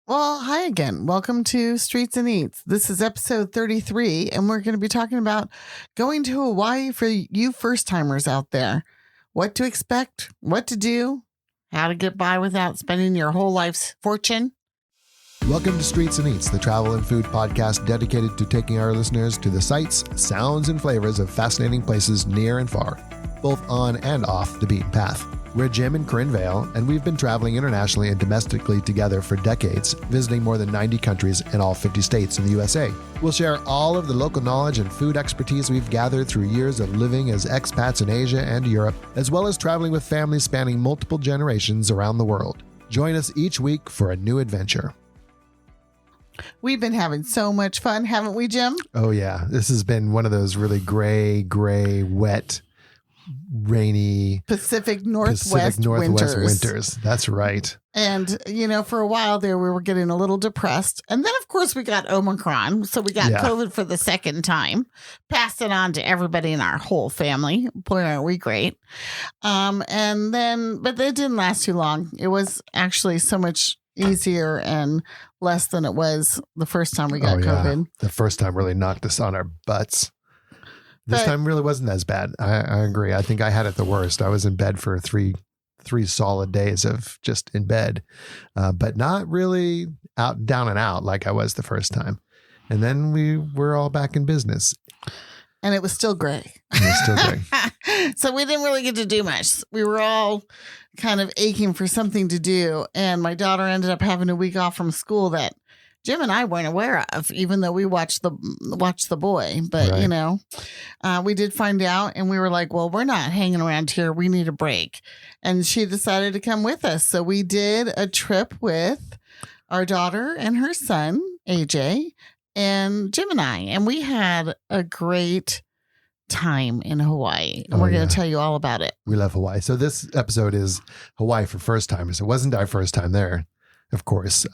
Well, hi again. Welcome to Streets and Eats. This is episode 33, and we're going to be talking about going to Hawaii for you first-timers out there. What to expect, what to do, how to get by without spending your whole life's fortune. Welcome to Streets and Eats, the travel and food podcast dedicated to taking our listeners to the sights, sounds, and flavors of fascinating places near and far, both on and off the beaten path. We're Jim and Corinne Vale, and we've been traveling internationally and domestically together for decades, visiting more than 90 countries in all 50 states in the USA. We'll share all of the local knowledge and food expertise we've gathered through years of living as expats in Asia and Europe, as well as traveling with families spanning multiple generations around the world. Join us each week for a new adventure. We've been having so much fun, haven't we, Jim? Oh, yeah. This has been one of those really gray, wet, rainy Pacific Northwest winters. That's right. And, for a while there, we were getting a little depressed. And then, of course, we got Omicron. So we got COVID for the second time. Passed it on to everybody in our whole family. Boy, aren't we great. But it didn't last too long. It was actually so much easier and less than it was the first time we got COVID. The first time really knocked us on our butts. This time really wasn't as bad. I agree. I think I had it the worst. I was in bed for three solid days of just in bed, but not really down and out like I was the first time. And then we were all back in business. And it was still gray. So we didn't really get to do much. We were all kind of aching for something to do. And my daughter ended up having a week off from school that Jim and I weren't aware of, even though we watched the boy. But, right. We did find out, and we were like, well, we're not hanging around here. We need a break. And she decided to come with us. So we did a trip with our daughter and her son, AJ, and Jim and I. And we had a great time in Hawaii. And we're going to tell you all about it. We love Hawaii. So this episode is Hawaii for first timers. It wasn't our first time there, of course.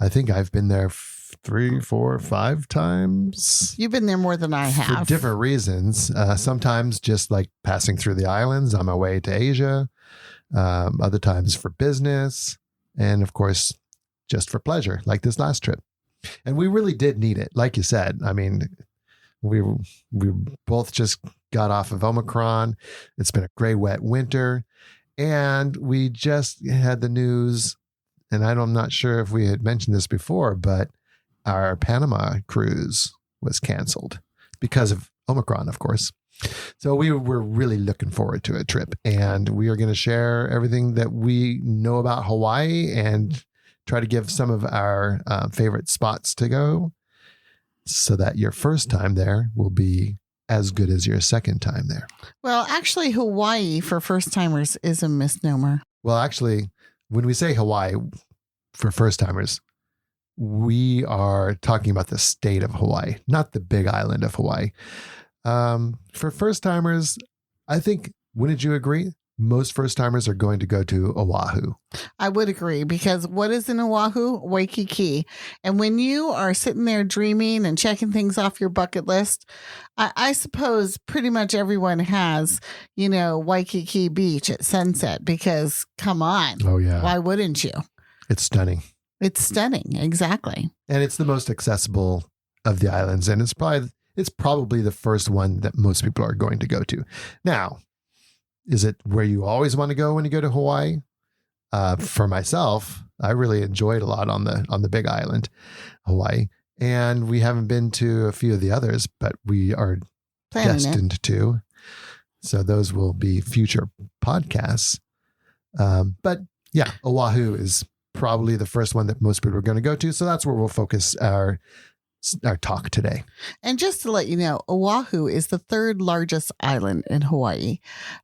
I think I've been there 3, 4, 5 times. You've been there more than I have. For different reasons. Sometimes just like passing through the islands on my way to Asia. Other times for business. And of course, just for pleasure, like this last trip. And we really did need it. Like you said, I mean, we both just got off of Omicron. It's been a gray, wet winter. And we just had the news. And I'm not sure if we had mentioned this before, but our Panama cruise was canceled because of Omicron, of course. So we were really looking forward to a trip, and we are going to share everything that we know about Hawaii and try to give some of our favorite spots to go so that your first time there will be as good as your second time there. Well, actually, Hawaii for first timers is a misnomer. Well, actually, when we say Hawaii for first timers, we are talking about the state of Hawaii, not the big island of Hawaii. For first timers, I think, wouldn't you agree? Most first timers are going to go to Oahu. I would agree, because what is in Oahu? Waikiki. And when you are sitting there dreaming and checking things off your bucket list, I suppose pretty much everyone has, Waikiki Beach at sunset, because come on. Oh, yeah. Why wouldn't you? It's stunning. It's stunning. Exactly. And it's the most accessible of the islands. And it's probably the first one that most people are going to go to. Now, is it where you always want to go when you go to Hawaii? For myself, I really enjoyed a lot on the big island, Hawaii. And we haven't been to a few of the others, but we are destined to. So those will be future podcasts. But yeah, Oahu is probably the first one that most people are going to go to. So that's where we'll focus our talk today. And just to let you know, Oahu is the third largest island in Hawaii,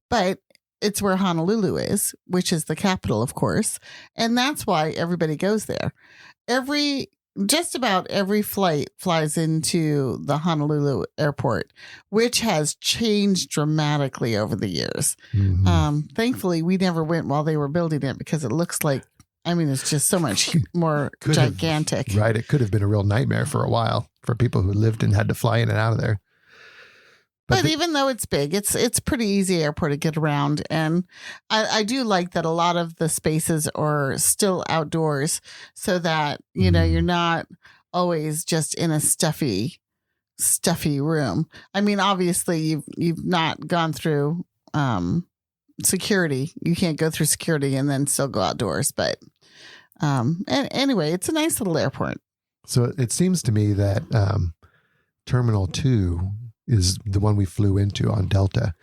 but it's where Honolulu is, which is the capital, of course. And that's why everybody goes there. Just about every flight flies into the Honolulu airport, which has changed dramatically over the years. Mm-hmm. Thankfully, we never went while they were building it, because it looks like, it's just so much more gigantic. Right. It could have been a real nightmare for a while for people who lived and had to fly in and out of there. But even though it's big, it's pretty easy airport to get around. And I do like that a lot of the spaces are still outdoors so that, you're not always just in a stuffy room. I mean, obviously you've not gone through security. You can't go through security and then still go outdoors. But anyway, it's a nice little airport. So it seems to me that Terminal 2 is the one we flew into on Delta.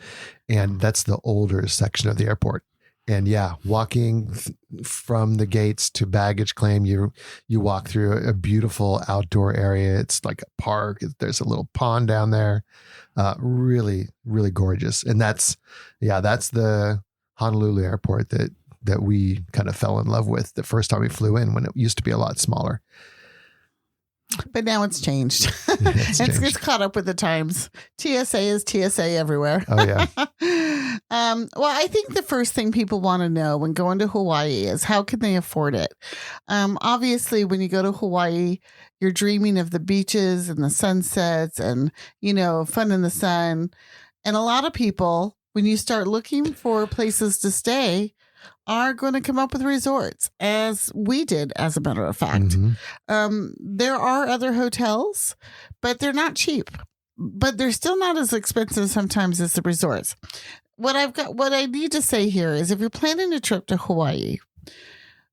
And that's the older section of the airport. And yeah, walking from the gates to baggage claim, you walk through a beautiful outdoor area. It's like a park. There's a little pond down there. Really, really gorgeous. And that's the Honolulu airport that we kind of fell in love with the first time we flew in, when it used to be a lot smaller. But now it's changed. It's caught up with the times. TSA is TSA everywhere. Oh, yeah. Well, I think the first thing people want to know when going to Hawaii is how can they afford it? Obviously, when you go to Hawaii, you're dreaming of the beaches and the sunsets and, fun in the sun. And a lot of people, when you start looking for places to stay, are going to come up with resorts, as we did, as a matter of fact. Mm-hmm. There are other hotels, but they're not cheap. But they're still not as expensive sometimes as the resorts. What I need to say here is if you're planning a trip to Hawaii,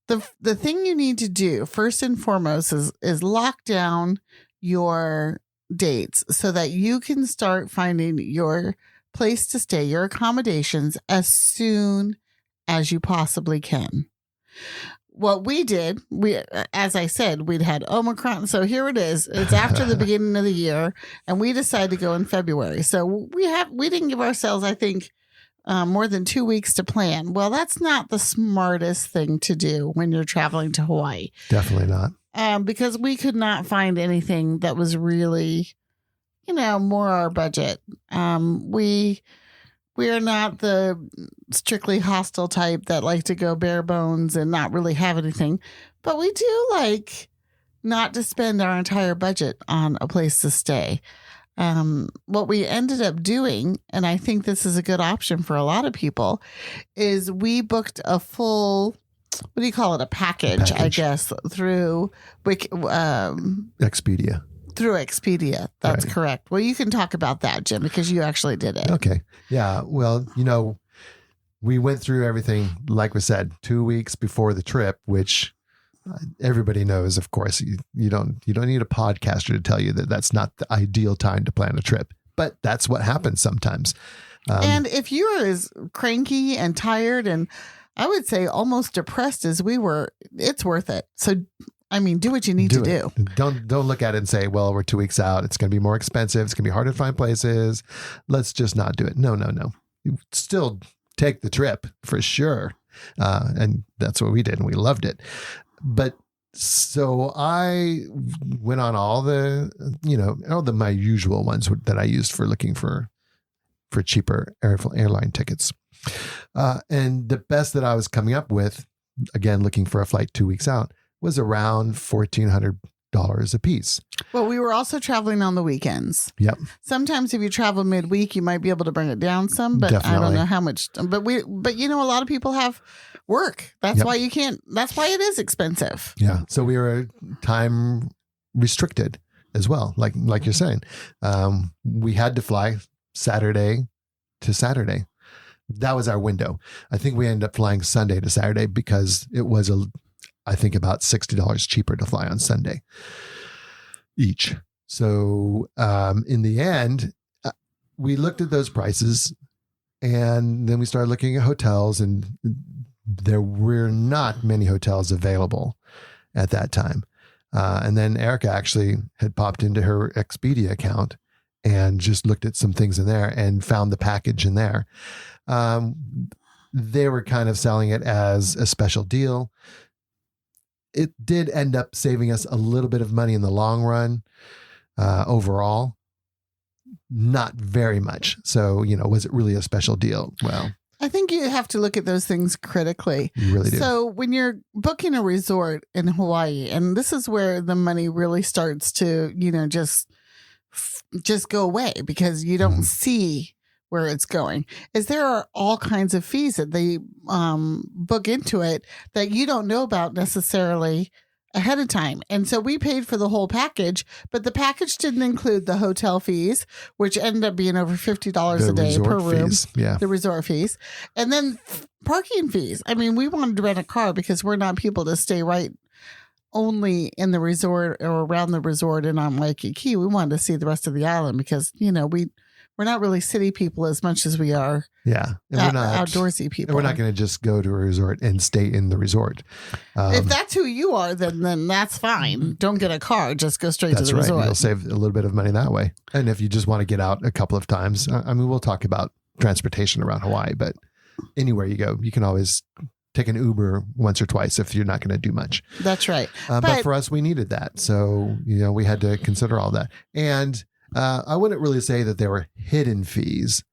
the thing you need to do first and foremost is lock down your dates so that you can start finding your place to stay, your accommodations, as soon as you possibly can. What we did, as I said, we'd had Omicron. So here it is. It's after the beginning of the year, and we decided to go in February. So we didn't give ourselves, I think, more than 2 weeks to plan. Well, that's not the smartest thing to do when you're traveling to Hawaii. Definitely not. Because we could not find anything that was really, more our budget. We are not the strictly hostile type that like to go bare bones and not really have anything. But we do like not to spend our entire budget on a place to stay. What we ended up doing, and I think this is a good option for a lot of people, is we booked a full, what do you call it? A package. I guess, through Expedia. Through Expedia. That's right. Correct. Well, you can talk about that, Jim, because you actually did it. Okay. Yeah. Well, we went through everything, like we said, 2 weeks before the trip, which everybody knows, of course. You don't need a podcaster to tell you that that's not the ideal time to plan a trip, but that's what happens sometimes. And if you're as cranky and tired and I would say almost depressed as we were, it's worth it. So do what you need to do. Don't look at it and say, well, we're 2 weeks out. It's going to be more expensive. It's going to be hard to find places. Let's just not do it. No. You still take the trip for sure. And that's what we did. And we loved it. But so I went on all my usual ones that I used for looking for cheaper airline tickets. And the best that I was coming up with, again, looking for a flight 2 weeks out, was around $1,400 a piece. Well, we were also traveling on the weekends. Yep. Sometimes if you travel midweek, you might be able to bring it down some, but Definitely. I don't know how much. But a lot of people have work. That's why you can't. That's why it is expensive. Yeah. So we were time restricted as well. Like you're saying, we had to fly Saturday to Saturday. That was our window. I think we ended up flying Sunday to Saturday because it was I think about $60 cheaper to fly on Sunday each. So in the end, we looked at those prices and then we started looking at hotels, and there were not many hotels available at that time. And then Erica actually had popped into her Expedia account and just looked at some things in there and found the package in there. They were kind of selling it as a special deal. It did end up saving us a little bit of money in the long run. Overall, not very much. So, was it really a special deal? Well, I think you have to look at those things critically. You really do. So when you're booking a resort in Hawaii, and this is where the money really starts to, just just go away because you don't see where it's going. Is there are all kinds of fees that they book into it that you don't know about necessarily ahead of time. And so we paid for the whole package, but the package didn't include the hotel fees, which ended up being over $50 a day per room. Fees. Yeah. The resort fees. And then parking fees. I mean, we wanted to rent a car because we're not people to stay right only in the resort or around the resort and on Waikiki. We wanted to see the rest of the island because, we're not really city people as much as we are and we're not outdoorsy people. And we're not going to just go to a resort and stay in the resort. If that's who you are, then that's fine. Don't get a car. Just go straight to the resort. You'll save a little bit of money that way. And if you just want to get out a couple of times, we'll talk about transportation around Hawaii, but anywhere you go, you can always take an Uber once or twice if you're not going to do much. That's right. But for us, we needed that. So, we had to consider all that. And I wouldn't really say that there were hidden fees.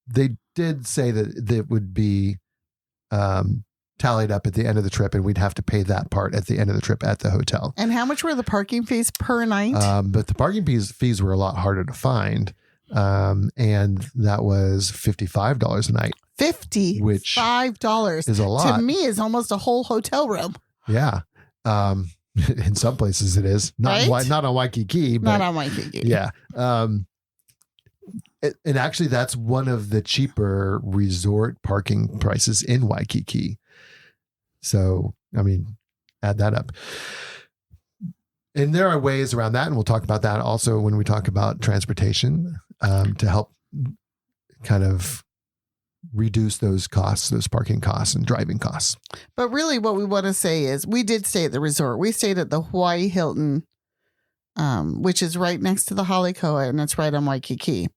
They did say that it would be tallied up at the end of the trip, and we'd have to pay that part at the end of the trip at the hotel. And how much were the parking fees per night? But the parking fees were a lot harder to find, and that was $55 a night. $55 is a lot. To me, is almost a whole hotel room. Yeah. In some places it is not on Waikiki, but not on Waikiki. Yeah. And actually that's one of the cheaper resort parking prices in Waikiki. So, add that up. And there are ways around that. And we'll talk about that also when we talk about transportation, to help kind of reduce those costs, those parking costs and driving costs. But really what we want to say is we did stay at the resort. We stayed at the Hawaii Hilton, which is right next to the Halikoa, and it's right on Waikiki.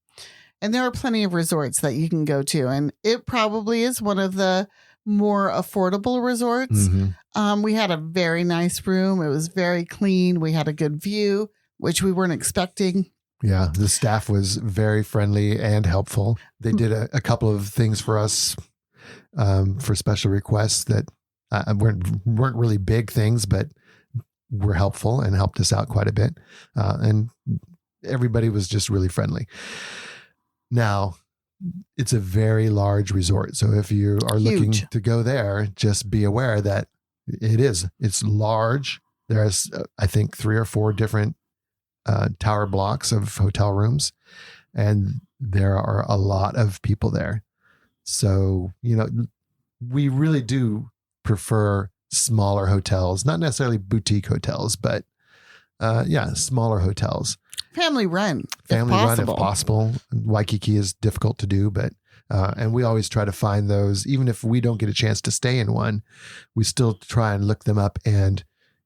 And there are plenty of resorts that you can go to. And it probably is one of the more affordable resorts. Mm-hmm. We had a very nice room. It was very clean. We had a good view, which we weren't expecting. Yeah, the staff was very friendly and helpful. They did a couple of things for us for special requests that weren't really big things, but were helpful and helped us out quite a bit. And everybody was just really friendly. Now, it's a very large resort. So if you are looking to go there, just be aware that it's large. There's, I think, 3 or 4 different tower blocks of hotel rooms, and there are a lot of people there. So, we really do prefer smaller hotels, not necessarily boutique hotels, but smaller hotels. Family run if possible. Waikiki is difficult to do, but and we always try to find those, even if we don't get a chance to stay in one, we still try and look them up and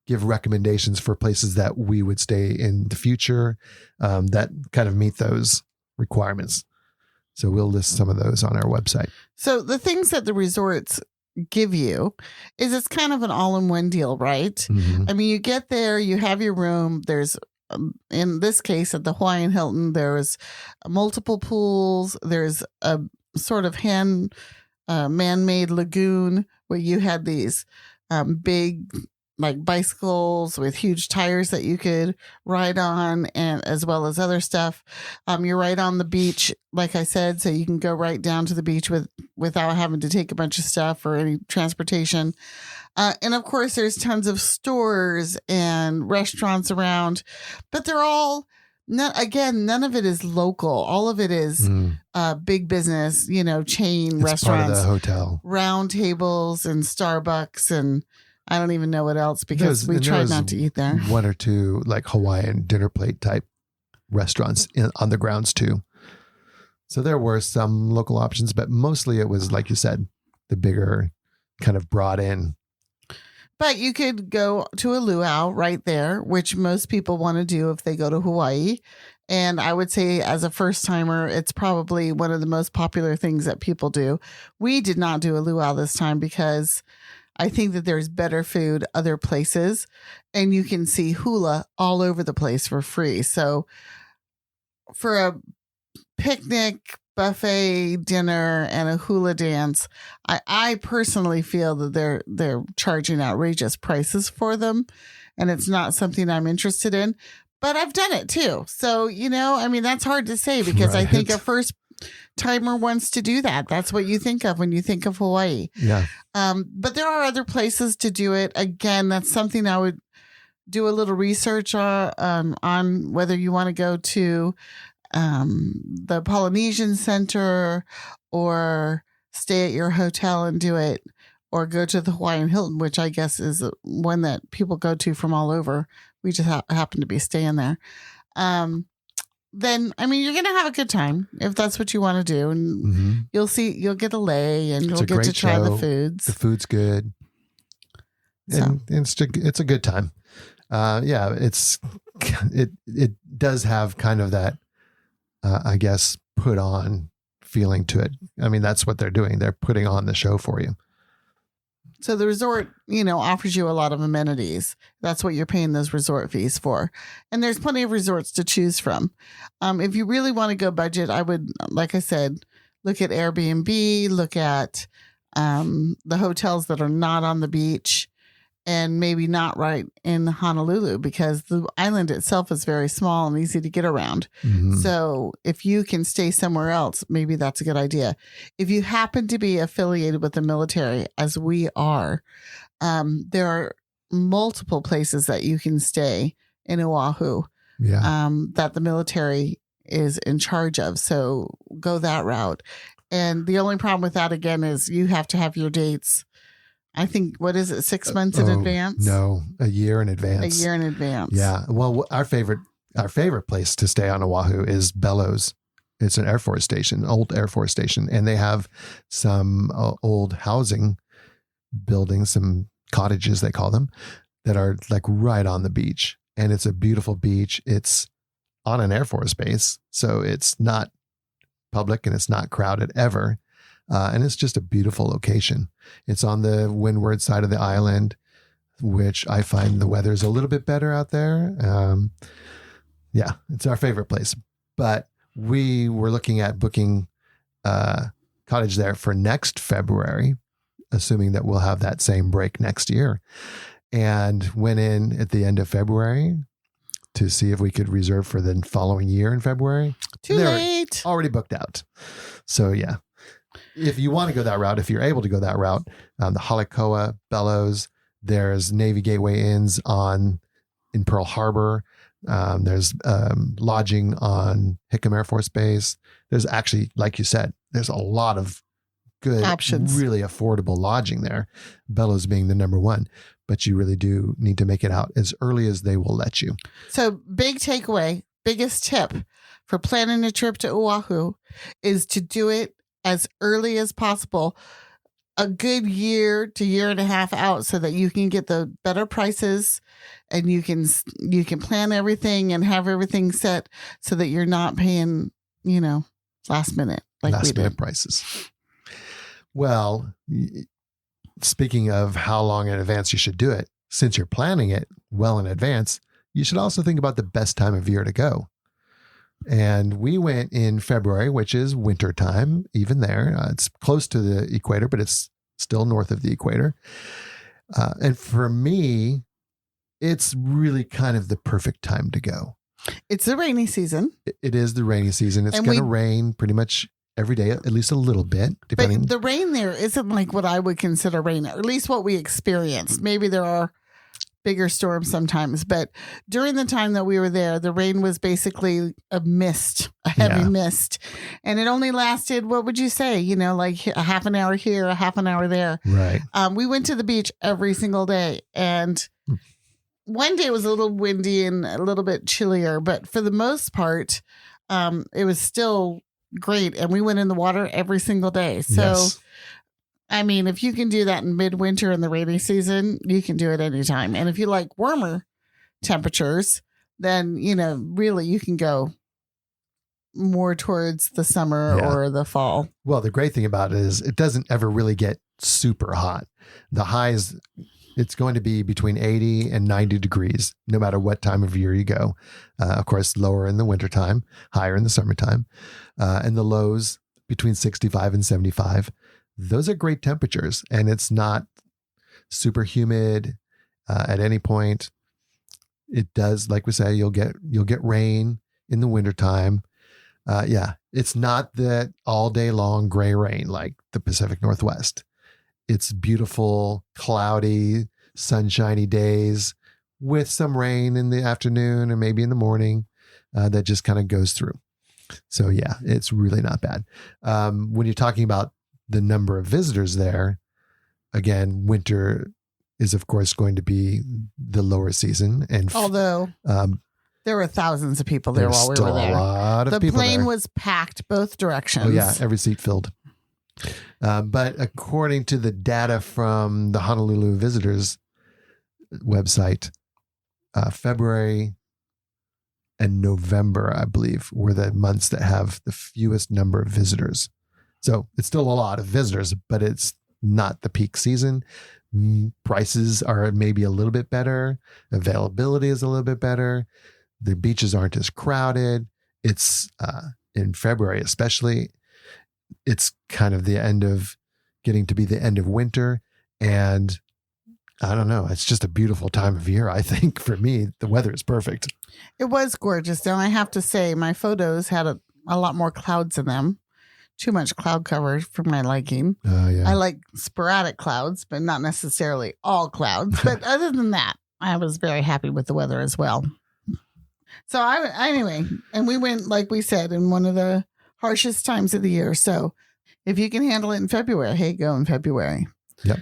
give recommendations for places that we would stay in the future that kind of meet those requirements. So we'll list some of those on our website. So the things that the resorts give you is it's kind of an all-in-one deal, right? Mm-hmm. You get there, you have your room. There's, in this case at the Hawaiian Hilton, there's multiple pools. There's a sort of man-made lagoon where you had these big bicycles with huge tires that you could ride on, and as well as other stuff. You're right on the beach, like I said, so you can go right down to the beach without having to take a bunch of stuff or any transportation. And of course, there's tons of stores and restaurants around, but they're all none of it is local. All of it is big business, chain restaurants, part of the hotel, round tables and Starbucks, and I don't even know what else because we tried not to eat there. 1 or 2 Hawaiian dinner plate type restaurants on the grounds too. So there were some local options, but mostly it was, like you said, the bigger kind of brought in. But you could go to a luau right there, which most people want to do if they go to Hawaii. And I would say as a first timer, it's probably one of the most popular things that people do. We did not do a luau this time because I think that there's better food other places, and you can see hula all over the place for free. So for a picnic, buffet dinner, and a hula dance, I personally feel that they're charging outrageous prices for them, and it's not something I'm interested in. but I've done it too. So, I mean, that's hard to say because I think a first timer wants to do that. That's what you think of when you think of Hawaii. Yeah. But there are other places to do it. Again, that's something I would do a little research on whether you want to go to the Polynesian Center or stay at your hotel and do it, or go to the Hawaiian Hilton, which I guess is one that people go to from all over. We just happen to be staying there. Then, I mean, you're going to have a good time if that's what you want to do. And you'll get a lay and you'll get to try the foods. The food's good. And it's a good time. It does have kind of that, I guess, put on feeling to it. I mean, that's what they're doing. They're putting on the show for you. So the resort, offers you a lot of amenities. That's what you're paying those resort fees for. And there's plenty of resorts to choose from. If you really want to go budget, I would, like I said, look at Airbnb, look at the hotels that are not on the beach and maybe not right in Honolulu, because the island itself is very small and easy to get around. So if you can stay somewhere else, maybe that's a good idea. If you happen to be affiliated with the military, as we are, there are multiple places that you can stay in Oahu that the military is in charge of. So go that route. And the only problem with that, again, is you have to have your dates. I think, 6 months in advance? No, a year in advance. A year in advance. Yeah. Well, our favorite place to stay on Oahu is Bellows. It's an Air Force station, old Air Force station. And they have some old housing buildings, some cottages, they call them, that are like right on the beach. And it's a beautiful beach. It's on an Air Force base. So it's not public and it's not crowded ever. And it's just a beautiful location. It's on the windward side of the island, which I find the weather's a little bit better out there. It's our favorite place. But we were looking at booking a cottage there for next February, assuming that we'll have that same break next year. And went in at the end of February to see if we could reserve for the following year in February. Too late. Already booked out. So yeah. If you want to go that route, if you're able to go that route, the Halekoa, Bellows, there's Navy Gateway Inns in Pearl Harbor. There's lodging on Hickam Air Force Base. There's actually, like you said, there's a lot of good options, really affordable lodging there. Bellows being the number one, but you really do need to make it out as early as they will let you. So big takeaway, biggest tip for planning a trip to Oahu is to do it as early as possible, a good year to year and a half out, so that you can get the better prices and you can plan everything and have everything set so that you're not paying, last minute prices. Well, speaking of how long in advance you should do it, since you're planning it well in advance, you should also think about the best time of year to go. And we went in February, which is winter time, even there. It's close to the equator, but it's still north of the equator. And for me, it's really kind of the perfect time to go. It's the rainy season. It is the rainy season. It's going to rain pretty much every day, at least a little bit, depending. But the rain there isn't like what I would consider rain, or at least what we experienced. Maybe there are bigger storms sometimes, but during the time that we were there, the rain was basically a heavy mist, and it only lasted, what would you say, like a half an hour here, a half an hour there. Right. We went to the beach every single day, and one day was a little windy and a little bit chillier, but for the most part, it was still great, and we went in the water every single day. So yes. I mean, if you can do that in midwinter in the rainy season, you can do it anytime. And if you like warmer temperatures, then, really you can go more towards the summer or the fall. Well, the great thing about it is it doesn't ever really get super hot. The highs, it's going to be between 80 and 90 degrees, no matter what time of year you go. Of course, lower in the wintertime, higher in the summertime. And the lows between 65 and 75. Those are great temperatures, and it's not super humid at any point. it does, like we say, you'll get rain in the wintertime. It's not that all day long gray rain like the Pacific Northwest. It's beautiful, cloudy, sunshiny days with some rain in the afternoon or maybe in the morning that just kind of goes through. So yeah, it's really not bad. When you're talking about the number of visitors there, again, winter is of course going to be the lower season. And although there were thousands of people there while we were there. A lot of people the plane there. Was packed both directions. Oh yeah, every seat filled. But according to the data from the Honolulu visitors website, February and November, I believe, were the months that have the fewest number of visitors. So it's still a lot of visitors, but it's not the peak season. Prices are maybe a little bit better. Availability is a little bit better. The beaches aren't as crowded. It's in February, especially, it's kind of getting to be the end of winter. And I don't know. It's just a beautiful time of year. I think for me, the weather is perfect. It was gorgeous. And I have to say, my photos had a lot more clouds in them. Too much cloud cover for my liking. Yeah. I like sporadic clouds, but not necessarily all clouds. But other than that, I was very happy with the weather as well. So anyway, and we went, like we said, in one of the harshest times of the year. So if you can handle it in February, hey, go in February. Yep.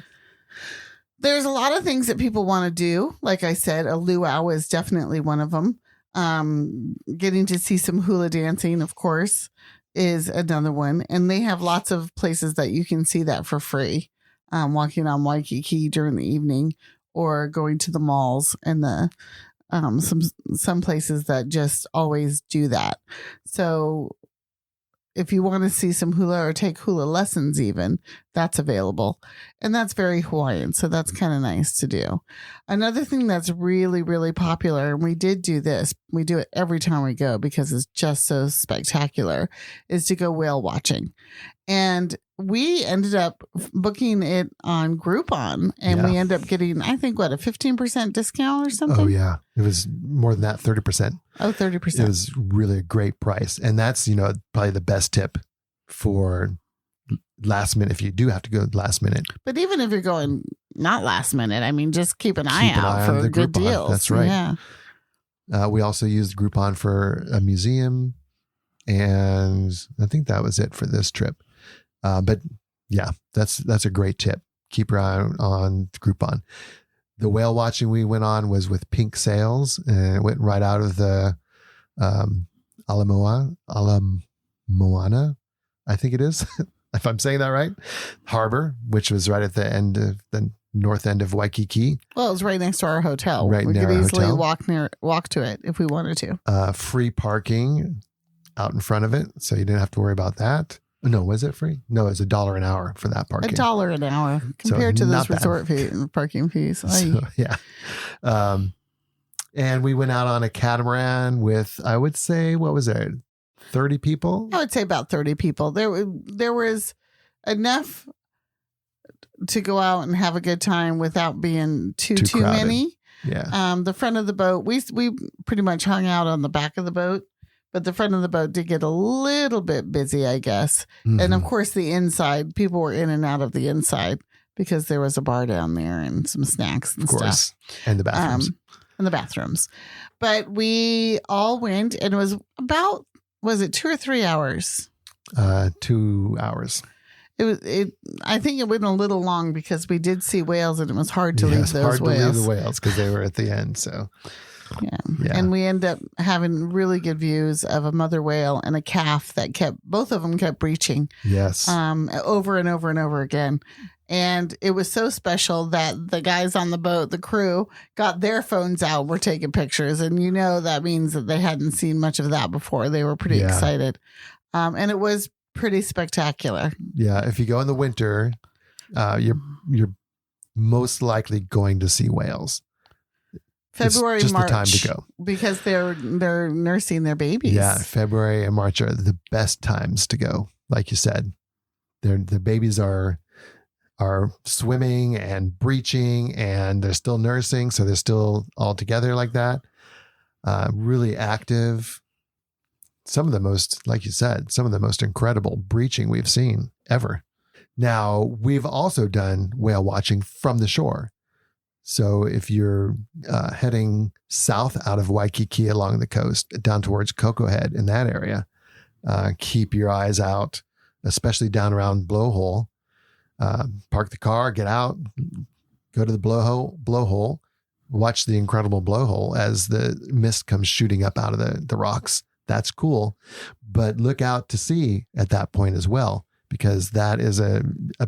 There's a lot of things that people want to do. Like I said, a luau is definitely one of them. Getting to see some hula dancing, of course, is another one. And they have lots of places that you can see that for free. Walking on Waikiki during the evening or going to the malls and some places that just always do that. So if you want to see some hula or take hula lessons even, that's available. And that's very Hawaiian. So that's kind of nice to do. Another thing that's really, really popular, and we did do this, we do it every time we go because it's just so spectacular, is to go whale watching. And we ended up booking it on Groupon, and we ended up getting, I think, a 15% discount or something? Oh, yeah. It was more than that, 30%. Oh, 30%. It was really a great price. And that's, probably the best tip for last minute if you do have to go last minute. But even if you're going not last minute, I mean, just keep an eye out for good Groupon. deals. That's right. Yeah. We also used Groupon for a museum, and I think that was it for this trip. But yeah, that's a great tip. Keep your eye on Groupon. The whale watching we went on was with Pink Sails, and it went right out of the Ala Moana, I think it is, if I'm saying that right, harbor, which was right at the end of the north end of Waikiki. Well, it was right next to our hotel. Right we near could our easily hotel. walk to it if we wanted to. Free parking out in front of it, so you didn't have to worry about that. No, was it free? No, it's $1 an hour for that parking. $1 an hour compared to those resort parking fees. So, yeah. And we went out on a catamaran with, I would say, what was it, 30 people? I would say about 30 people. There was enough to go out and have a good time without being too many. Yeah. The front of the boat, we pretty much hung out on the back of the boat. But the front of the boat did get a little bit busy, I guess. Mm-hmm. And of course, the inside, people were in and out of the inside because there was a bar down there and some snacks and stuff. And the bathrooms. But we all went, and it was about, was it 2 or 3 hours? 2 hours. I think it went a little long because we did see whales, and it was hard to leave those whales. Hard to leave the whales because they were at the end, so... Yeah. And we end up having really good views of a mother whale and a calf that both of them kept breaching. Yes. Over and over and over again. And it was so special that the guys on the boat, the crew, got their phones out, were taking pictures. And that means that they hadn't seen much of that before. They were pretty excited. And it was pretty spectacular. Yeah. If you go in the winter, you're most likely going to see whales. February, just March, the time to go because they're nursing their babies. Yeah, February and March are the best times to go. Like you said, the babies are are swimming and breaching, and they're still nursing. So they're still all together like that. Really active. Some of the most, like you said, some of the most incredible breaching we've seen ever. Now, we've also done whale watching from the shore. So if you're heading south out of Waikiki along the coast down towards Cocoa Head in that area, keep your eyes out, especially down around Blowhole. Park the car, get out, go to the blowhole, watch the incredible blowhole as the mist comes shooting up out of the rocks. That's cool. But look out to sea at that point as well, because that is a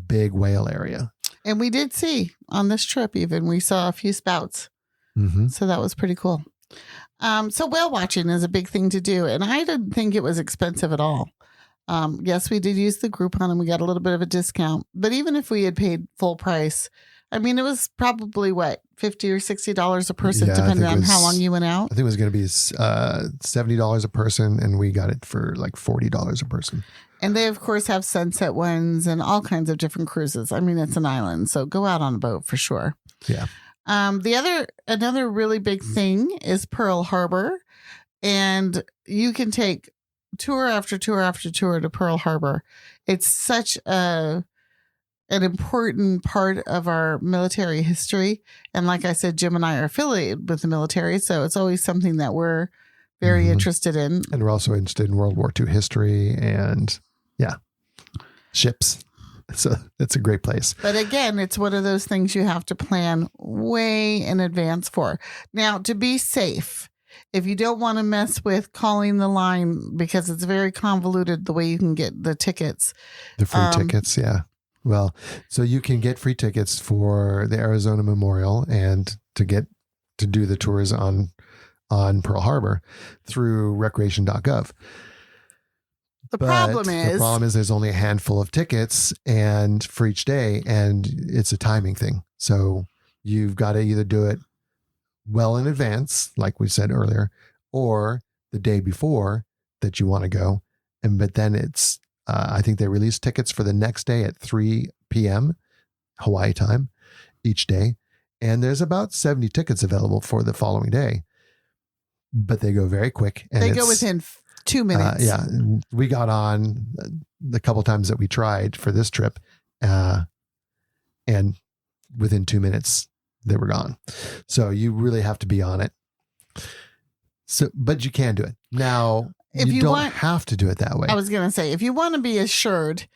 big whale area. And we did see on this trip, even we saw a few spouts. Mm-hmm. So that was pretty cool. So whale watching is a big thing to do. And I didn't think it was expensive at all. Yes, we did use the Groupon and we got a little bit of a discount. But even if we had paid full price, I mean, it was probably $50 or $60 a person, depending on how long you went out. I think it was going to be $70 a person, and we got it for like $40 a person. And they, of course, have sunset ones and all kinds of different cruises. I mean, it's an island, so go out on a boat for sure. Yeah. Another really big thing is Pearl Harbor, and you can take tour after tour after tour to Pearl Harbor. It's such an important part of our military history. And like I said, Jim and I are affiliated with the military, so it's always something that we're very interested in. And we're also interested in World War II history and, ships. So it's a great place. But again, it's one of those things you have to plan way in advance for. Now, to be safe, if you don't want to mess with calling the line because it's very convoluted the way you can get the tickets. The free tickets, yeah. Well, so you can get free tickets for the Arizona Memorial and to do the tours on Pearl Harbor through recreation.gov. The problem is there's only a handful of tickets and for each day, and it's a timing thing. So you've got to either do it well in advance, like we said earlier, or the day before that you want to go. But then it's, I think they release tickets for the next day at 3 p.m. Hawaii time each day. And there's about 70 tickets available for the following day, but they go very quick. And they go within 2 minutes. We got on the couple times that we tried for this trip, and within 2 minutes they were gone. So you really have to be on it. So, but you can do it. Now, if you don't have to do it that way. I was going to say, if you want to be assured,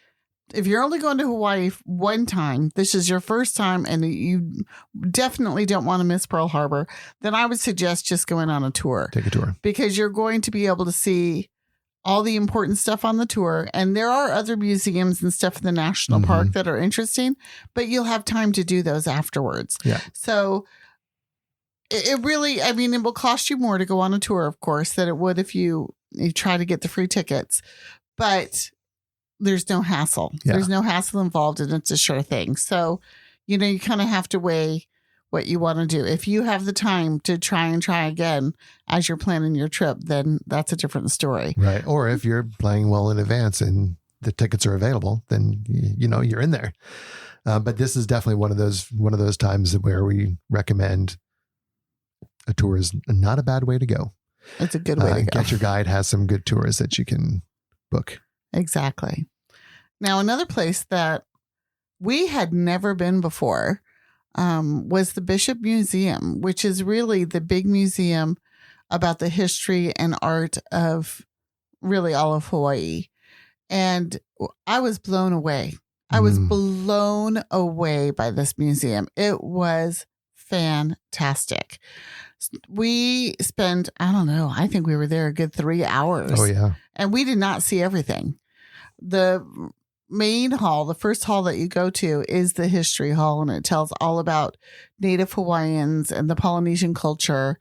if you're only going to Hawaii one time, this is your first time, and you definitely don't want to miss Pearl Harbor, then I would suggest just going on a tour. Take a tour. Because you're going to be able to see all the important stuff on the tour. And there are other museums and stuff in the national park that are interesting, but you'll have time to do those afterwards. Yeah. So it really, I mean, it will cost you more to go on a tour, of course, than it would if you try to get the free tickets. But there's no hassle. Yeah. There's no hassle involved, and it's a sure thing. So, you kind of have to weigh what you want to do. If you have the time to try again as you're planning your trip, then that's a different story. Right. Or if you're playing well in advance and the tickets are available, then, you're in there. But this is definitely one of those times where we recommend a tour is not a bad way to go. It's a good way to go. Get Your Guide has some good tours that you can book. Exactly. Now, another place that we had never been before was the Bishop Museum, which is really the big museum about the history and art of really all of Hawaii. And I was blown away. I was blown away by this museum. It was fantastic. We spent, I don't know, I think we were there a good 3 hours. Oh, yeah. And we did not see everything. The main hall, the first hall that you go to, is the history hall, and it tells all about Native Hawaiians and the Polynesian culture.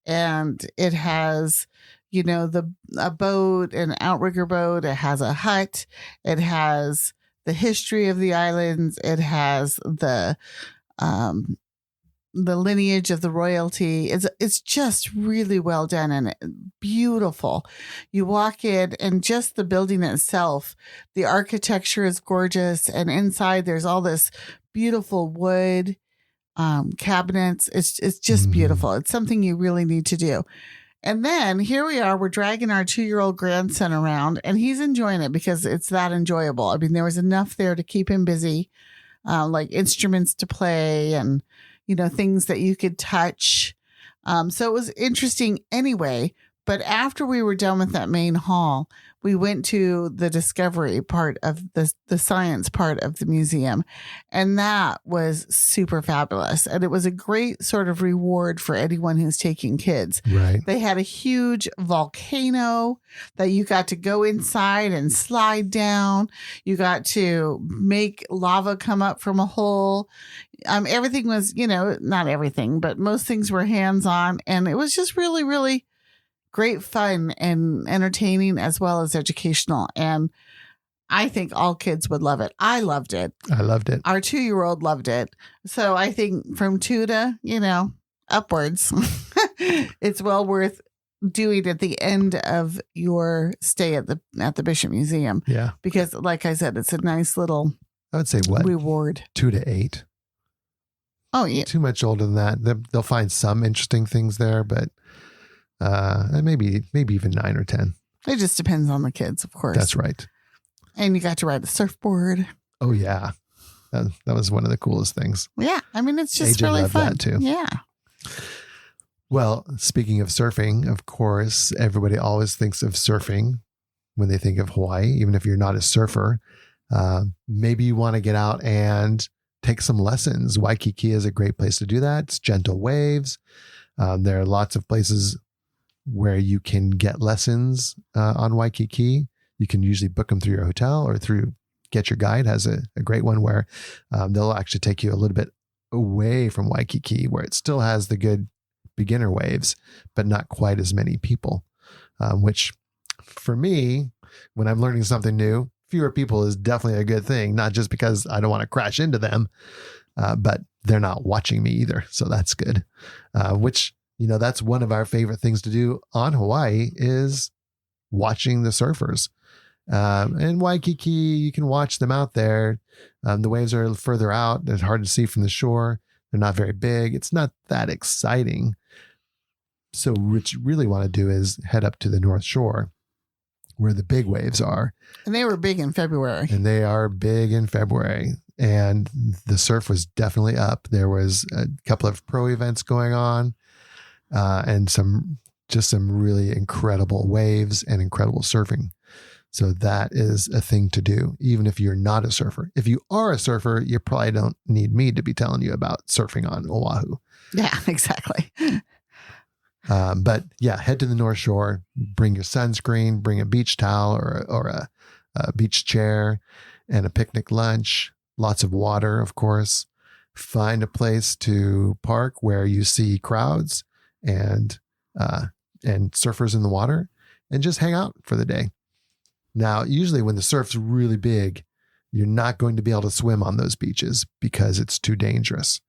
And it has, a boat, an outrigger boat. It has a hut. It has the history of the islands. It has the lineage of the royalty. It's just really well done and beautiful. You walk in and just the building itself, the architecture is gorgeous, and inside there's all this beautiful wood cabinets. It's just beautiful. It's something you really need to do. And then here we are, we're dragging our 2-year-old grandson around, and he's enjoying it because it's that enjoyable. I mean, there was enough there to keep him busy, like instruments to play and, things that you could touch. So it was interesting anyway. But after we were done with that main hall, we went to the discovery part of the science part of the museum. And that was super fabulous. And it was a great sort of reward for anyone who's taking kids. Right. They had a huge volcano that you got to go inside and slide down. You got to make lava come up from a hole. Everything was, not everything, but most things were hands-on. And it was just really, really great fun and entertaining as well as educational. And I think all kids would love it. I loved it. I loved it. Our 2-year-old loved it. So I think from 2 to, upwards, it's well worth doing at the end of your stay at the Bishop Museum. Yeah. Because like I said, it's a nice little I would say reward. 2 to 8. Oh, yeah. Too much older than that. They'll find some interesting things there, but maybe even 9 or 10. It just depends on the kids, of course. That's right. And you got to ride the surfboard. Oh yeah, that was one of the coolest things. Yeah, I mean it's just AJ really loved fun that too. Yeah. Well, speaking of surfing, of course, everybody always thinks of surfing when they think of Hawaii. Even if you're not a surfer, maybe you want to get out and take some lessons. Waikiki is a great place to do that. It's gentle waves. There are lots of places where you can get lessons on Waikiki. You can usually book them through your hotel or through Get Your Guide has a great one where they'll actually take you a little bit away from Waikiki where it still has the good beginner waves, but not quite as many people, which for me, when I'm learning something new, fewer people is definitely a good thing, not just because I don't want to crash into them, but they're not watching me either. So that's good, which that's one of our favorite things to do on Hawaii is watching the surfers. And Waikiki, you can watch them out there. The waves are further out. It's hard to see from the shore. They're not very big. It's not that exciting. So what you really want to do is head up to the North Shore where the big waves are. And they were big in February. And they are big in February. And the surf was definitely up. There was a couple of pro events going on. And some really incredible waves and incredible surfing. So that is a thing to do, even if you're not a surfer. If you are a surfer, you probably don't need me to be telling you about surfing on Oahu. Yeah, exactly. But yeah, head to the North Shore, bring your sunscreen, bring a beach towel or a beach chair and a picnic lunch, lots of water, of course. Find a place to park where you see crowds and surfers in the water and just hang out for the day. Now, usually when the surf's really big, you're not going to be able to swim on those beaches because it's too dangerous.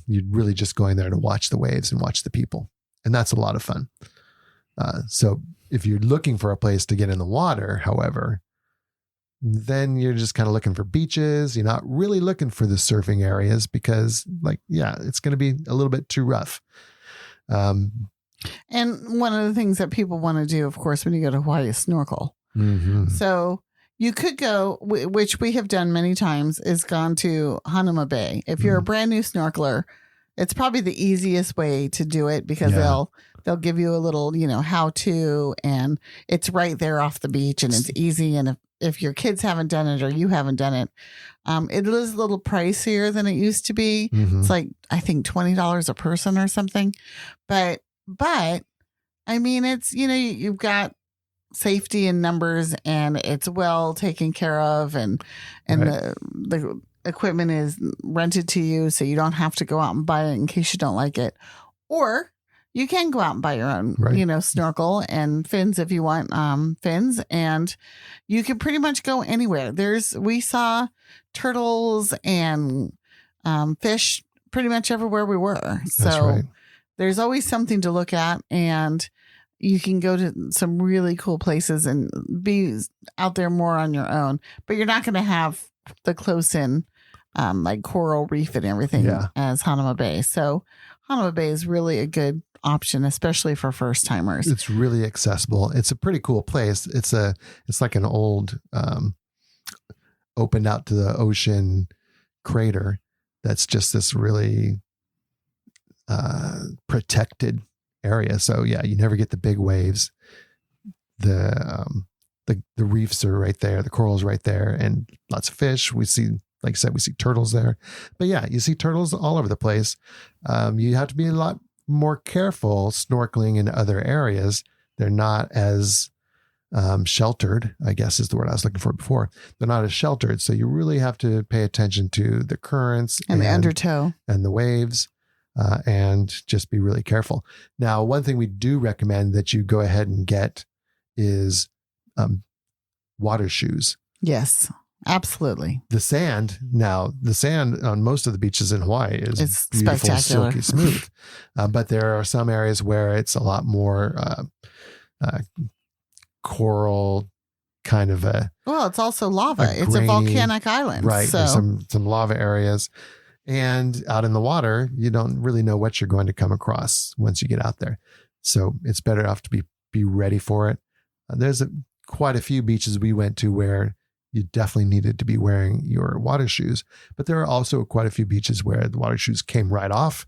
You're really just going there to watch the waves and watch the people. And that's a lot of fun. So if you're looking for a place to get in the water, however, then you're just kind of looking for beaches. You're not really looking for the surfing areas because it's going to be a little bit too rough. And one of the things that people want to do, of course, when you go to Hawaii is snorkel. Mm-hmm. So you could go, which we have done many times, is gone to Hanuma Bay. If you're a brand new snorkeler, it's probably the easiest way to do it because they'll give you a little, how to, and it's right there off the beach and it's easy. And if your kids haven't done it or you haven't done it, it is a little pricier than it used to be. Mm-hmm. It's like, I think $20 a person or something. But I mean, it's, you've got safety in numbers and it's well taken care of and right. the equipment is rented to you. So you don't have to go out and buy it in case you don't like it, or you can go out and buy your own, right. Snorkel and fins if you want fins, and you can pretty much go anywhere. We saw turtles and fish pretty much everywhere we were. So That's right. there's always something to look at, and you can go to some really cool places and be out there more on your own, but you're not going to have the close in, like coral reef and everything as Hanama Bay. So Hanama Bay is really a good option, especially for first timers. It's really accessible. It's a pretty cool place. It's like an old, opened out to the ocean crater. That's just this really, protected area. So yeah, you never get the big waves. The reefs are right there. The coral's right there, and lots of fish. We see, like I said, we see turtles there. But yeah, you see turtles all over the place. You have to be a lot more careful snorkeling in other areas. They're not as sheltered, I guess is the word I was looking for before. They're not as sheltered. So you really have to pay attention to the currents and the undertow and the waves. And just be really careful. Now, one thing we do recommend that you go ahead and get is water shoes. Yes, absolutely. The sand on most of the beaches in Hawaii is beautiful, spectacular, silky smooth. But there are some areas where it's a lot more coral kind of well, it's also lava. It's a volcanic island. Right. So. There's some lava areas. And out in the water, you don't really know what you're going to come across once you get out there. So it's better off to be ready for it. There's quite a few beaches we went to where you definitely needed to be wearing your water shoes. But there are also quite a few beaches where the water shoes came right off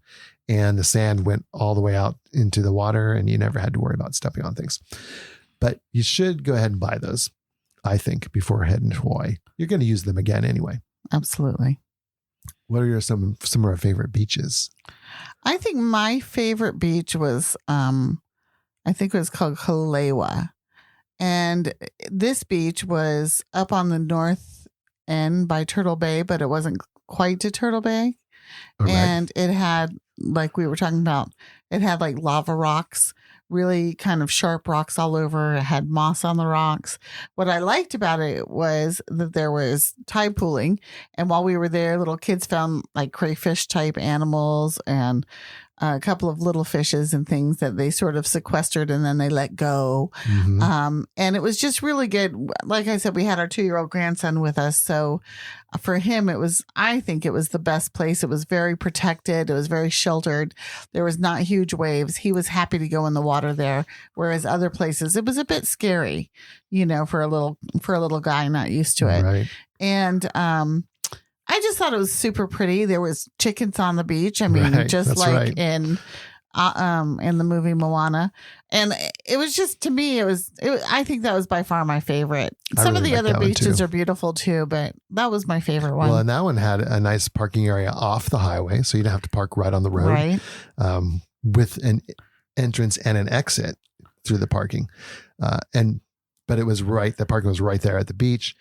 and the sand went all the way out into the water and you never had to worry about stepping on things. But you should go ahead and buy those, I think, before heading to Hawaii. You're going to use them again anyway. Absolutely. What are some of our favorite beaches? I think my favorite beach was, I think it was called Kalewa. And this beach was up on the north end by Turtle Bay, but it wasn't quite to Turtle Bay. All right. And it had, like we were talking about, it had like lava rocks, really kind of sharp rocks all over. It had moss on the rocks. What I liked about it was that there was tide pooling. And while we were there, little kids found like crayfish type animals and a couple of little fishes and things that they sort of sequestered and then they let go. Mm-hmm. And it was just really good. Like I said, we had our 2-year-old grandson with us. So for him, I think it was the best place. It was very protected. It was very sheltered. There was not huge waves. He was happy to go in the water there. Whereas other places, it was a bit scary, for a little guy not used to it. Right. And, I just thought it was super pretty. There was chickens on the beach. I mean, just like right. in the movie Moana. And it was just, to me, I think that was by far my favorite. Some of the other beaches are beautiful too, but that was my favorite one. Well, and that one had a nice parking area off the highway. So you didn't have to park right on the road. Right. With an entrance and an exit through the parking. But it was the parking was right there at the beach.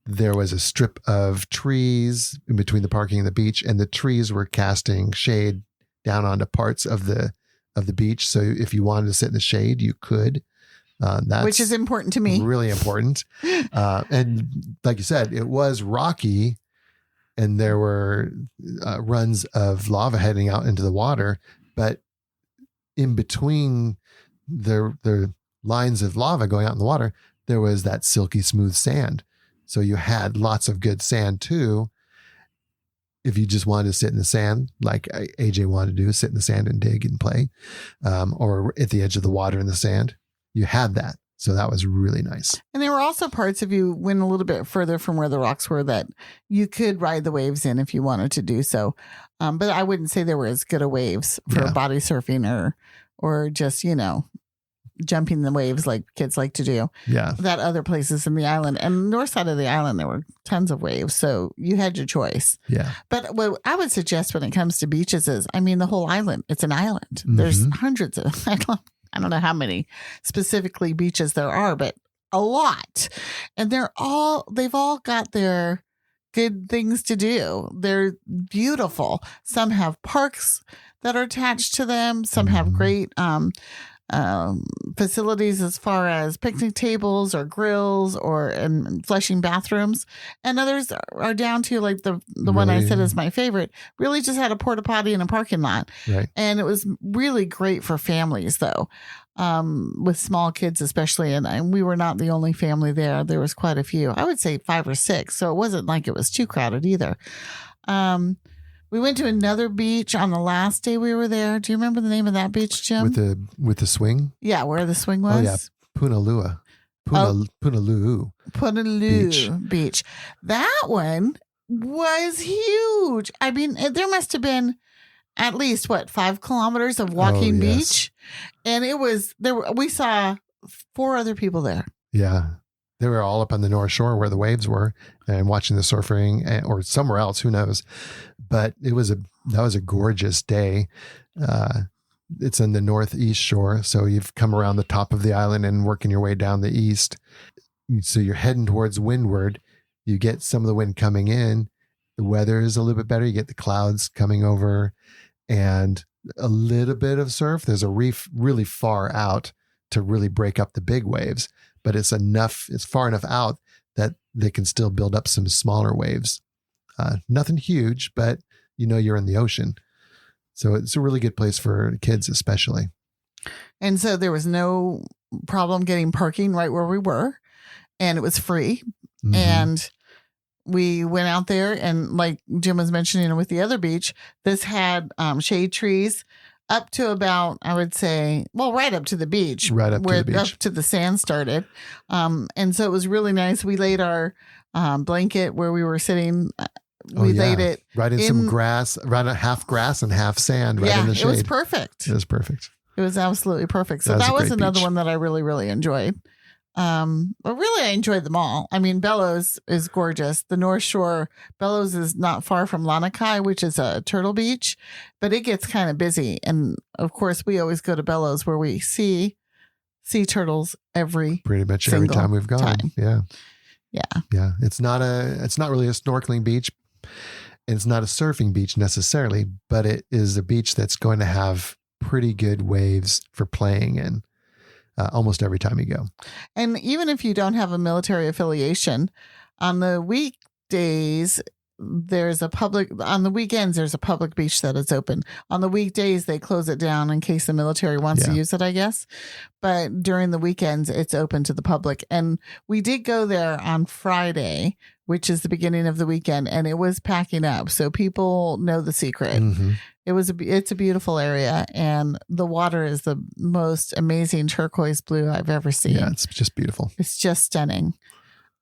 There was a strip of trees in between the parking and the beach, and the trees were casting shade down onto parts of the beach. So if you wanted to sit in the shade, you could. Which is important to me. Really important. And like you said, it was rocky, and there were runs of lava heading out into the water. But in between the lines of lava going out in the water, there was that silky smooth sand. So you had lots of good sand too. If you just wanted to sit in the sand, like AJ wanted to do, sit in the sand and dig and play, or at the edge of the water in the sand, you had that. So that was really nice. And there were also parts, if you went a little bit further from where the rocks were, that you could ride the waves in if you wanted to do so. But I wouldn't say there were as good a waves for body surfing or just, jumping the waves like kids like to do. Yeah. That other places in the island and the north side of the island, there were tons of waves. So you had your choice. Yeah. But what I would suggest when it comes to beaches is, the whole island, it's an island. Mm-hmm. There's hundreds of, I don't know how many specifically beaches there are, but a lot. And they've all got their good things to do. They're beautiful. Some have parks that are attached to them. Some have great, facilities as far as picnic tables or grills and fleshing bathrooms. And others are down to like the one I said is my favorite, really just had a porta potty in a parking lot. Right. And it was really great for families though, with small kids especially. And we were not the only family there. There was quite a few, I would say 5 or 6. So it wasn't like it was too crowded either. We went to another beach on the last day we were there. Do you remember the name of that beach, Jim? With the swing? Yeah, where the swing was? Oh, yeah. Punaluu Beach. That one was huge. I mean, there must have been at least 5 kilometers of walking beach. And it was there. We saw 4 other people there. Yeah. They were all up on the North Shore where the waves were and watching the surfing or somewhere else, who knows. But that was a gorgeous day. It's in the northeast shore. So you've come around the top of the island and working your way down the east. So you're heading towards windward. You get some of the wind coming in. The weather is a little bit better. You get the clouds coming over and a little bit of surf. There's a reef really far out to really break up the big waves, but it's far enough out that they can still build up some smaller waves. Nothing huge, but you're in the ocean. So it's a really good place for kids, especially. And so there was no problem getting parking right where we were, and it was free. Mm-hmm. And we went out there, and like Jim was mentioning with the other beach, this had shade trees up to about, I would say, right up to the beach. Right up to the beach. Up to the sand started. And so it was really nice. We laid our blanket where we were sitting. We laid it right in some grass, right half grass and half sand, right in the shade. It was perfect. It was perfect. It was absolutely perfect. So that was another one that I really, really enjoyed. But really, I enjoyed them all. I mean, Bellows is gorgeous. The North Shore, Bellows is not far from Lanakai, which is a turtle beach, but it gets kind of busy. And of course, we always go to Bellows where we see turtles pretty much every time we've gone. Yeah. It's not really a snorkeling beach. It's not a surfing beach necessarily, but it is a beach that's going to have pretty good waves for playing in. Almost every time you go. And even if you don't have a military affiliation, on the weekdays, on the weekends, there's a public beach that is open. On the weekdays, they close it down in case the military wants to use it, I guess. But during the weekends, it's open to the public. And we did go there on Friday, which is the beginning of the weekend, and it was packing up. So people know the secret. Mm-hmm. It's a beautiful area, and the water is the most amazing turquoise blue I've ever seen. Yeah, it's just beautiful. It's just stunning.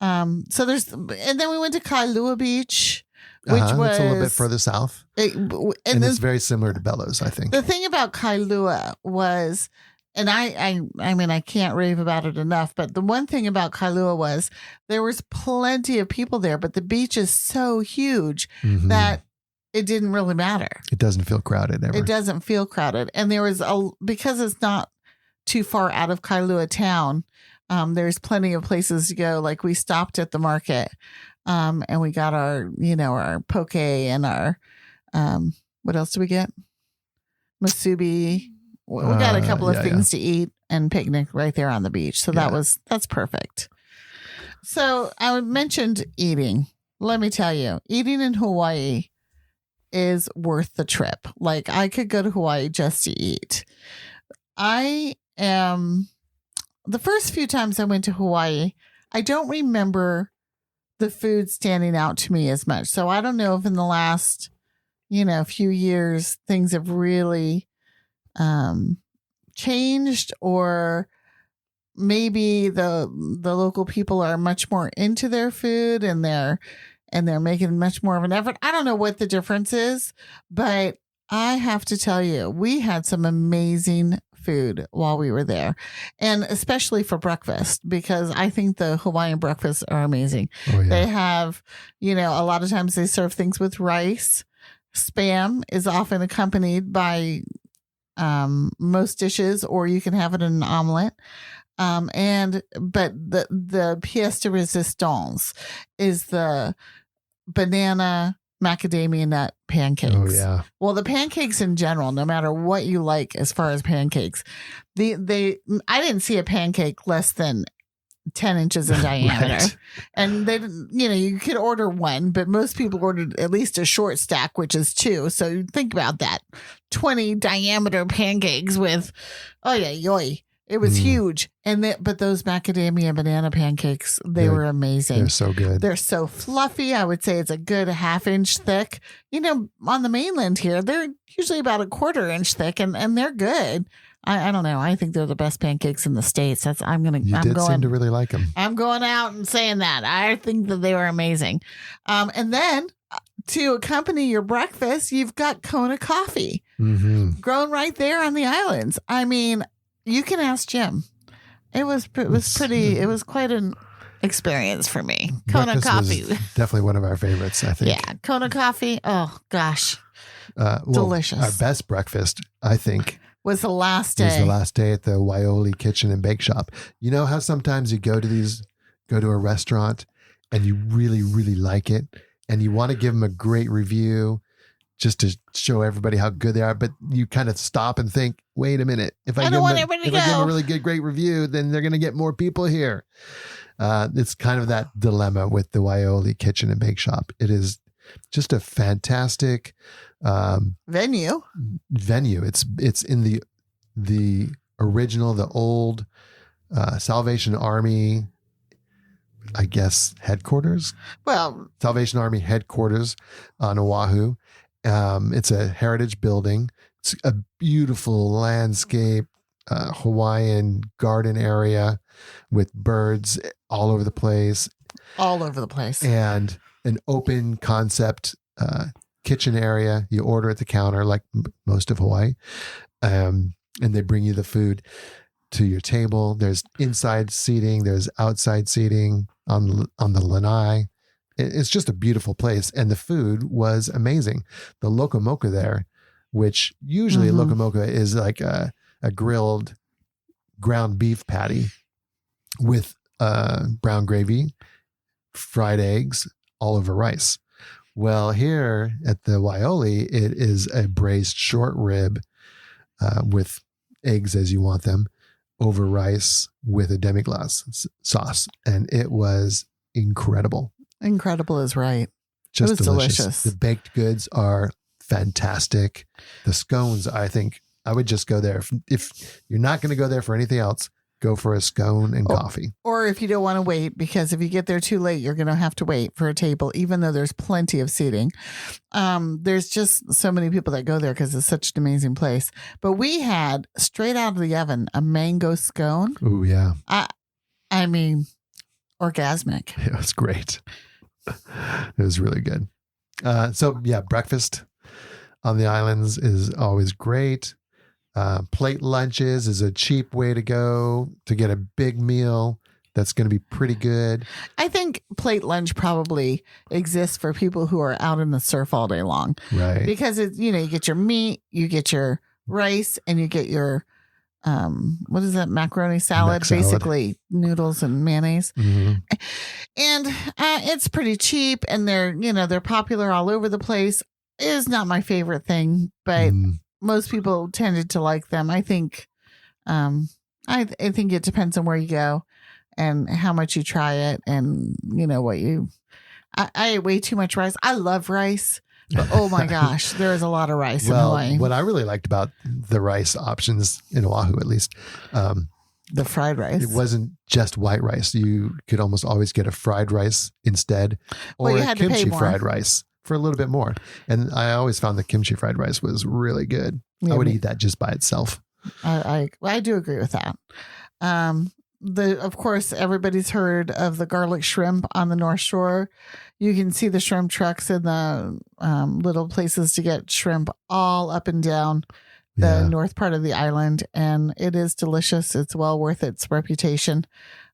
And then we went to Kailua Beach, which was it's a little bit further south, and it's very similar to Bellows, I think. The thing about Kailua was, and I mean, I can't rave about it enough, but the one thing about Kailua was there was plenty of people there, but the beach is so huge that it didn't really matter. It doesn't feel crowded ever. It doesn't feel crowded. And there was because it's not too far out of Kailua town, there's plenty of places to go. Like we stopped at the market, and we got our poke and our, what else do we get? Masubi. We got a couple of things to eat and picnic right there on the beach. So that's perfect. So I mentioned eating. Let me tell you, eating in Hawaii is worth the trip. Like I could go to Hawaii just to eat. The first few times I went to Hawaii, I don't remember the food standing out to me as much. So I don't know if in the last, few years, things have really changed, or maybe the local people are much more into their food and they're making much more of an effort. I don't know what the difference is, but I have to tell you, we had some amazing food while we were there, and especially for breakfast, because I think the Hawaiian breakfasts are amazing. Oh, yeah. They have, a lot of times they serve things with rice. Spam is often accompanied by most dishes, or you can have it in an omelet. But the pièce de résistance is the banana macadamia nut pancakes. Oh yeah. Well, the pancakes in general, no matter what you like as far as pancakes, I didn't see a pancake less than 10 inches in diameter. Right. And they didn't, you could order one, but most people ordered at least a short stack, which is 2. So you think about that. 20 diameter pancakes with, oh yeah, yoy. It was huge. But those macadamia banana pancakes, were amazing. They're so good. They're so fluffy. I would say it's a good 1/2 inch thick. On the mainland here, they're usually about a 1/4 inch thick, and they're good. I don't know. I think they're the best pancakes in the States. You did seem to really like them. I'm going out and saying that. I think that they were amazing. And then to accompany your breakfast, you've got Kona coffee grown right there on the islands. I mean, you can ask Jim. It was pretty. It was quite an experience for me. Kona coffee, was definitely one of our favorites, I think. Yeah, Kona coffee. Oh gosh, delicious. Our best breakfast, I think, was the last day. At the Waioli Kitchen and Bake Shop. You know how sometimes you go to a restaurant and you really, really like it and you want to give them a great review just to show everybody how good they are, but you kind of stop and think, wait a minute, if I give them a really good, great review, then they're going to get more people here. It's kind of that dilemma with the Waioli Kitchen and Bake Shop. It is just a fantastic venue. It's in the original, the old Salvation Army, I guess, headquarters. Well, Salvation Army headquarters on Oahu. It's a heritage building. It's a beautiful landscape, Hawaiian garden area with birds all over the place. And an open concept kitchen area. You order at the counter like most of Hawaii. And they bring you the food to your table. There's inside seating. There's outside seating on the lanai. It's just a beautiful place. And the food was amazing. The loco mocha there, which usually loco mocha is like a grilled ground beef patty with brown gravy, fried eggs, all over rice. Well, here at the Waioli, it is a braised short rib with eggs as you want them over rice with a demi-glace sauce. And it was incredible. Incredible is right. Just delicious. The baked goods are fantastic. The scones, I think I would just go there. If you're not going to go there for anything else, go for a scone and coffee. Or if you don't want to wait, because if you get there too late, you're going to have to wait for a table, even though there's plenty of seating. There's just so many people that go there because it's such an amazing place. But we had straight out of the oven a mango scone. Oh, yeah. I mean, orgasmic. It was great. It was really good. Breakfast on the islands is always great. Plate lunches is a cheap way to go to get a big meal that's going to be pretty good. I think plate lunch probably exists for people who are out in the surf all day long. Right. Because you get your meat, you get your rice, and you get your what is that, macaroni salad, basically noodles and mayonnaise. Mm-hmm. And it's pretty cheap, and they're popular all over the place. It is not my favorite thing, but most people tended to like them. I think I think it depends on where you go and how much you try it, and I ate way too much rice. I love rice. But, oh my gosh, there is a lot of rice in Hawaii. What I really liked about the rice options in Oahu, at least, the fried rice. It wasn't just white rice. You could almost always get a fried rice instead, or a kimchi fried rice for a little bit more. And I always found the kimchi fried rice was really good. Yeah, I would eat that just by itself. I do agree with that. Of course, everybody's heard of the garlic shrimp on the North Shore. You can see the shrimp trucks in the little places to get shrimp all up and down the north part of the island. And it is delicious. It's well worth its reputation.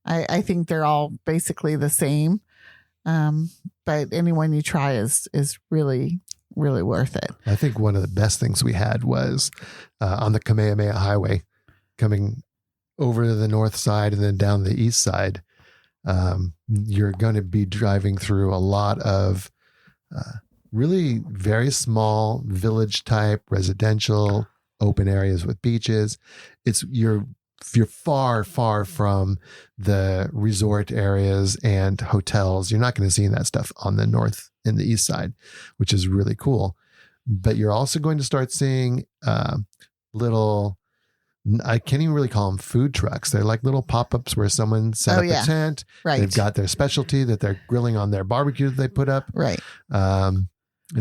I think they're all basically the same. But anyone you try is really, really worth it. I think one of the best things we had was on the Kamehameha Highway coming over to the north side and then down the east side. You're going to be driving through a lot of really very small village type residential open areas with beaches. You're far from the resort areas and hotels. You're not going to see that stuff on the north and the east side, which is really cool. But you're also going to start seeing little, I can't even really call them food trucks. They're like little pop-ups where someone set up a tent. Right. They've got their specialty that they're grilling on their barbecue that they put up. Right. And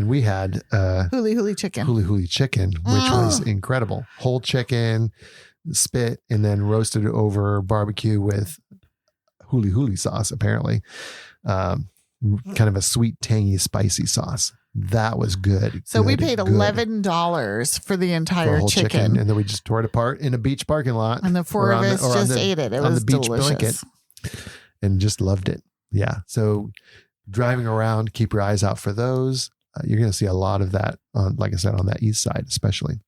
we had huli chicken. Huli chicken, which was incredible. Whole chicken, spit, and then roasted over barbecue with huli sauce, apparently. Kind of a sweet, tangy, spicy sauce. That was good. So we paid $11 for the entire whole chicken. And then we just tore it apart in a beach parking lot. And the four of us just ate it. It was delicious. And just loved it. Yeah. So driving around, keep your eyes out for those. You're going to see a lot of that, like I said, on that east side, especially.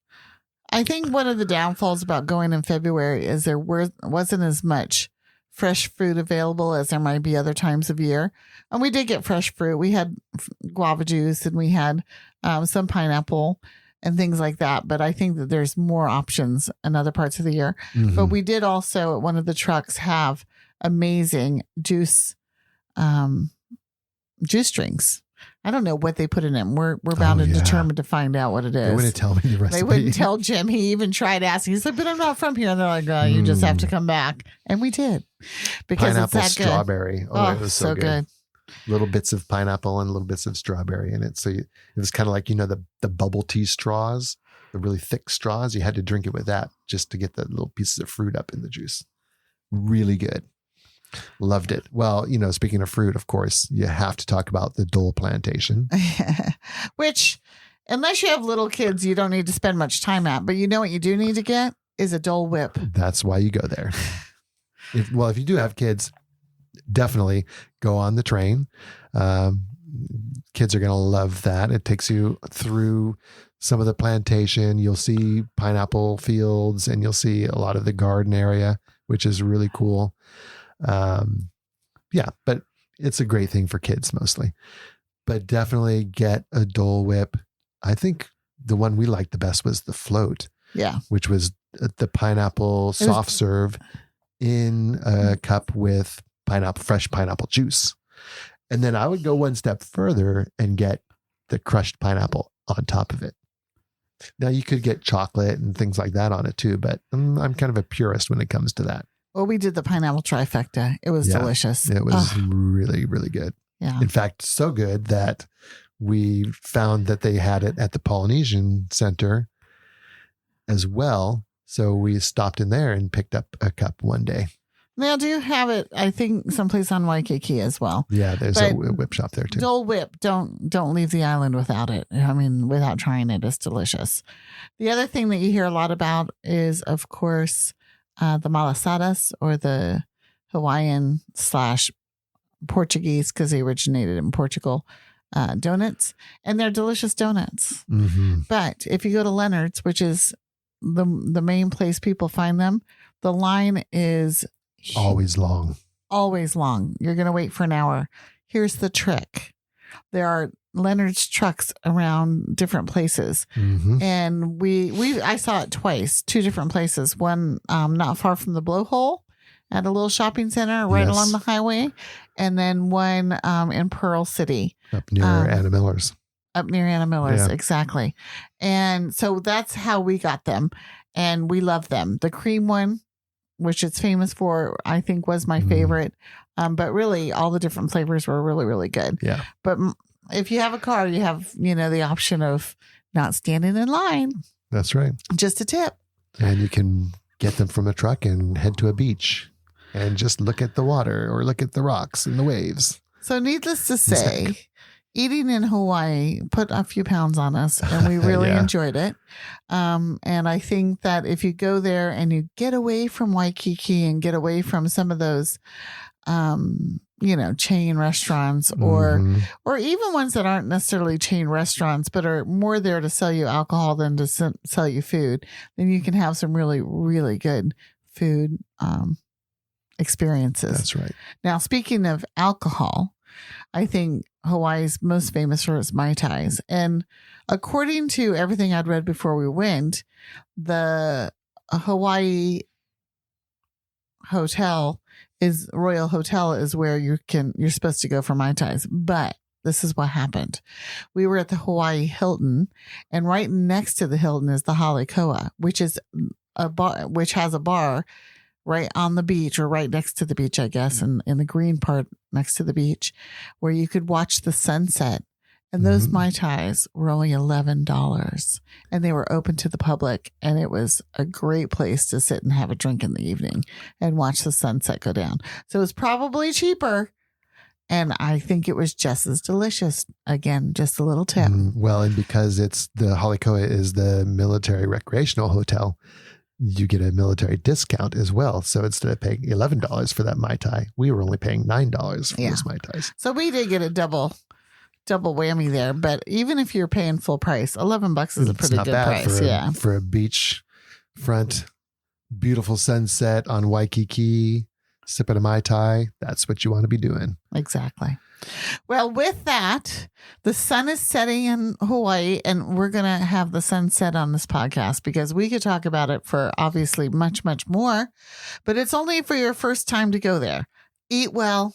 I think one of the downfalls about going in February is there wasn't as much fresh fruit available as there might be other times of year. And we did get fresh fruit. We had guava juice and we had some pineapple and things like that. But I think that there's more options in other parts of the year. Mm-hmm. But we did also at one of the trucks have amazing juice drinks. I don't know what they put in them. We're bound and determined to find out what it is. They wouldn't tell me the recipe. They wouldn't tell Jim. He even tried asking. He said, but I'm not from here. And they're like, oh, you just have to come back. And we did. Because pineapple, it's that strawberry. Oh, it was so good. Little bits of pineapple and little bits of strawberry in it. So it was kind of like, the bubble tea straws, the really thick straws. You had to drink it with that just to get the little pieces of fruit up in the juice. Really good. Loved it. Well, speaking of fruit, of course, you have to talk about the Dole plantation. Which, unless you have little kids, you don't need to spend much time at. But you know what you do need to get is a Dole whip. That's why you go there. If you do have kids, definitely go on the train. Kids are going to love that. It takes you through some of the plantation. You'll see pineapple fields and you'll see a lot of the garden area, which is really cool. But it's a great thing for kids mostly, but definitely get a Dole Whip. I think the one we liked the best was the float, which was the pineapple soft serve in a cup with fresh pineapple juice. And then I would go one step further and get the crushed pineapple on top of it. Now you could get chocolate and things like that on it too, but I'm kind of a purist when it comes to that. Well, we did the pineapple trifecta. It was delicious. It was really, really good. Yeah. In fact, so good that we found that they had it at the Polynesian Center as well. So we stopped in there and picked up a cup one day. They do have it, I think, someplace on Waikiki as well. Yeah, there's a whip shop there too. Dole Whip, don't leave the island without it. I mean, without trying it. It's delicious. The other thing that you hear a lot about is, of course, the malasadas, or the Hawaiian / Portuguese, because they originated in Portugal, donuts. And they're delicious donuts. Mm-hmm. But if you go to Leonard's, which is the main place people find them, the line is always long. Always long. You're going to wait for an hour. Here's the trick. There are Leonard's trucks around different places. Mm-hmm. And I saw it twice, 2 different places. One not far from the Blowhole at a little shopping center right along the highway. And then one in Pearl City. Up near Anna Miller's. Up near Anna Miller's, exactly. And so that's how we got them. And we love them. The cream one, which it's famous for, I think was my favorite. But really, all the different flavors were really, really good. Yeah. But if you have a car, you have, the option of not standing in line. That's right. Just a tip. And you can get them from a truck and head to a beach and just look at the water or look at the rocks and the waves. So needless to say, eating in Hawaii put a few pounds on us, and we really enjoyed it. And I think that if you go there and you get away from Waikiki and get away from some of those, chain restaurants or even ones that aren't necessarily chain restaurants, but are more there to sell you alcohol than to sell you food, then you can have some really, really good food experiences. That's right. Now, speaking of alcohol, I think Hawaii's most famous for its Mai Tais. And according to everything I'd read before we went, the Hawaii Royal Hotel is where you're supposed to go for Mai Tais. But this is what happened. We were at the Hawaii Hilton, and right next to the Hilton is the Halikoa, which is a bar, which has a bar right on the beach, or right next to the beach, I guess, in the green part next to the beach, where you could watch the sunset. And those Mai Tais were only $11, and they were open to the public. And it was a great place to sit and have a drink in the evening and watch the sunset go down. So it was probably cheaper. And I think it was just as delicious. Again, just a little tip. Well, and because it's the Halikoa is the military recreational hotel, you get a military discount as well. So instead of paying $11 for that Mai Tai, we were only paying $9 for those Mai Tais. So we did get a double whammy there. But even if you're paying full price, $11 is a pretty good price. For a beach front, beautiful sunset on Waikiki, sipping a Mai Tai, that's what you want to be doing. Exactly. Well, with that, the sun is setting in Hawaii, and we're going to have the sun set on this podcast because we could talk about it for obviously much, much more, but it's only for your first time to go there. Eat well.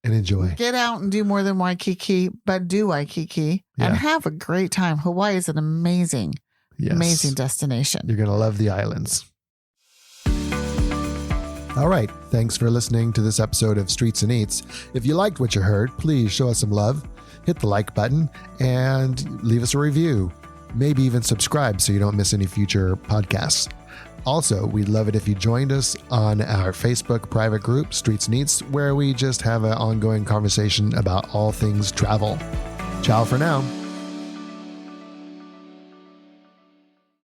And enjoy. Get out and do more than Waikiki, but do Waikiki and have a great time. Hawaii is an amazing destination. You're going to love the islands. All right. Thanks for listening to this episode of Streets and Eats. If you liked what you heard, please show us some love, hit the like button, and leave us a review. Maybe even subscribe so you don't miss any future podcasts. Also, we'd love it if you joined us on our Facebook private group, Streets and Eats, where we just have an ongoing conversation about all things travel. Ciao for now.